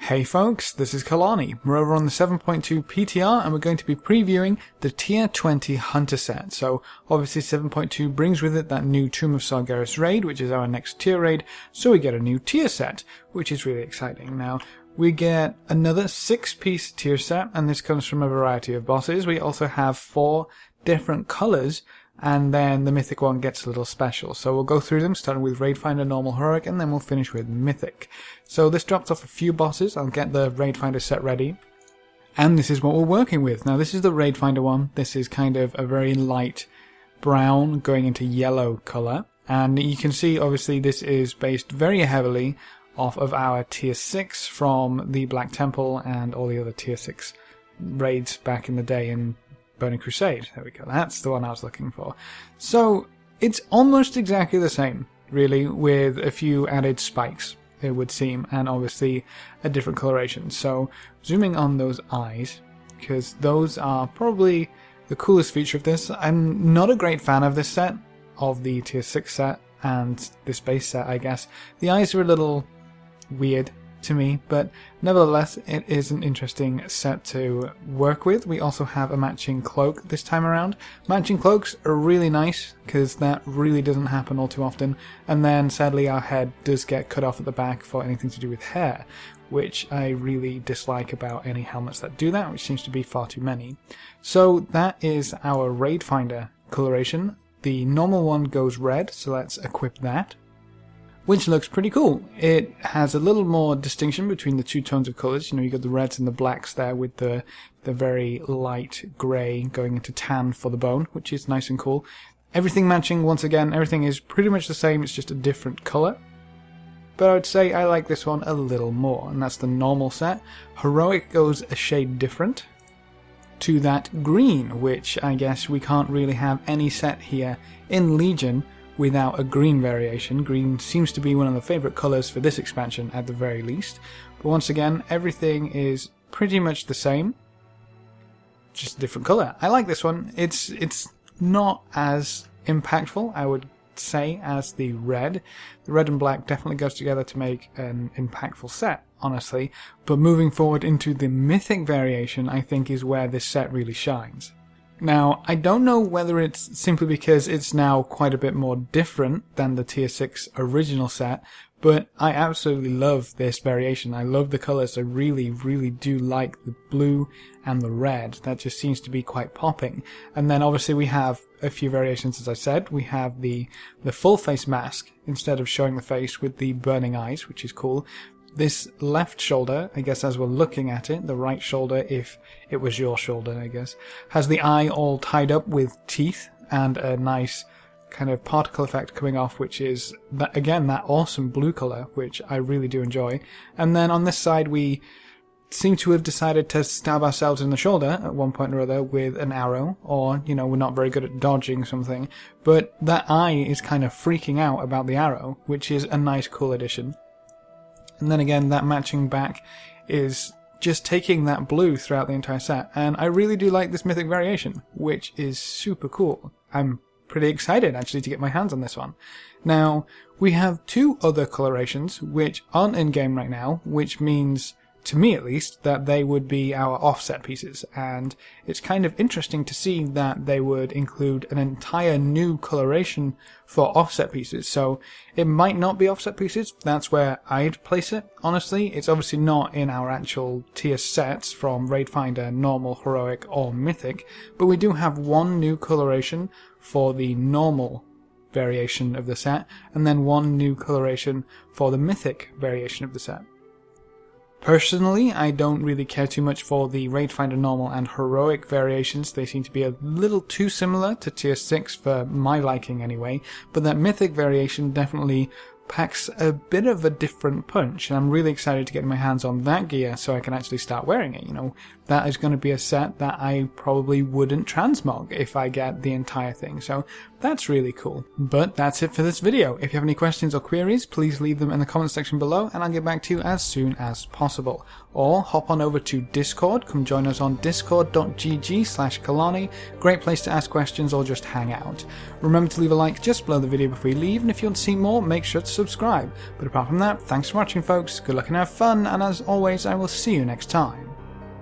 Hey folks, this is Kalani. We're over on the 7.2 PTR and we're going to be previewing the Tier 20 Hunter set. So obviously 7.2 brings with it that new Tomb of Sargeras raid, which is our next tier raid, so we get a new tier set, which is really exciting. Now, we get another 6-piece tier set, and this comes from a variety of bosses. We also have 4 different colours, and then the Mythic one gets a little special. So we'll go through them, starting with Raid Finder, Normal, Heroic, and then we'll finish with Mythic. So this drops off a few bosses. I'll get the Raid Finder set ready. And this is what we're working with. Now this is the Raid Finder one. This is kind of a very light brown going into yellow colour. And you can see obviously this is based very heavily off of our Tier 6 from the Black Temple and all the other Tier 6 raids back in the day in Burning Crusade. There we go. That's the one I was looking for. So it's almost exactly the same, really, with a few added spikes, it would seem, and obviously a different coloration. So zooming on those eyes, because those are probably the coolest feature of this. I'm not a great fan of this set, of the Tier 6 set and this base set, I guess. The eyes are a little weird to me, but nevertheless it is an interesting set to work with. We also have a matching cloak this time around. Matching cloaks are really nice because that really doesn't happen all too often, and then sadly our head does get cut off at the back for anything to do with hair, which I really dislike about any helmets that do that, which seems to be far too many. So that is our Raid Finder coloration. The normal one goes red, so let's equip that, which looks pretty cool. It has a little more distinction between the two tones of colours. You know, you got the reds and the blacks there with the very light grey going into tan for the bone, which is nice and cool. Everything matching, once again, everything is pretty much the same, it's just a different colour. But I would say I like this one a little more, and that's the normal set. Heroic goes a shade different to that green, which I guess we can't really have any set here in Legion without a green variation. Green seems to be one of the favourite colours for this expansion at the very least. But once again, everything is pretty much the same, just a different colour. I like this one. It's not as impactful, I would say, as the red. The red and black definitely goes together to make an impactful set, honestly. But moving forward into the Mythic variation, I think is where this set really shines. Now, I don't know whether it's simply because it's now quite a bit more different than the Tier 6 original set, but I absolutely love this variation. I love the colours. I really, really do like the blue and the red. That just seems to be quite popping. And then obviously we have a few variations, as I said. We have the full face mask instead of showing the face with the burning eyes, which is cool. This left shoulder, I guess as we're looking at it, the right shoulder, if it was your shoulder, I guess, has the eye all tied up with teeth and a nice kind of particle effect coming off, which is, again, that awesome blue colour, which I really do enjoy. And then on this side, we seem to have decided to stab ourselves in the shoulder at one point or other with an arrow, or, you know, we're not very good at dodging something, but that eye is kind of freaking out about the arrow, which is a nice, cool addition. And then again, that matching back is just taking that blue throughout the entire set. And I really do like this Mythic variation, which is super cool. I'm pretty excited, actually, to get my hands on this one. Now, we have 2 other colorations, which aren't in-game right now, which means, to me at least, that they would be our offset pieces. And it's kind of interesting to see that they would include an entire new coloration for offset pieces. So it might not be offset pieces. That's where I'd place it, honestly. It's obviously not in our actual tier sets from Raid Finder, Normal, Heroic, or Mythic. But we do have one new coloration for the normal variation of the set, and then one new coloration for the Mythic variation of the set. Personally, I don't really care too much for the Raid Finder Normal and Heroic variations. They seem to be a little too similar to Tier 6 for my liking anyway, but that Mythic variation definitely packs a bit of a different punch, and I'm really excited to get my hands on that gear so I can actually start wearing it. You know, that is going to be a set that I probably wouldn't transmog if I get the entire thing, so That's really cool. But that's it for this video. If you have any questions or queries, please leave them in the comment section below and I'll get back to you as soon as possible. Or hop on over to Discord, come join us on discord.gg/Kalani, great place to ask questions or just hang out. Remember to leave a like just below the video before you leave, and if you want to see more, make sure to subscribe. But apart from that, thanks for watching folks, good luck and have fun, and as always I will see you next time.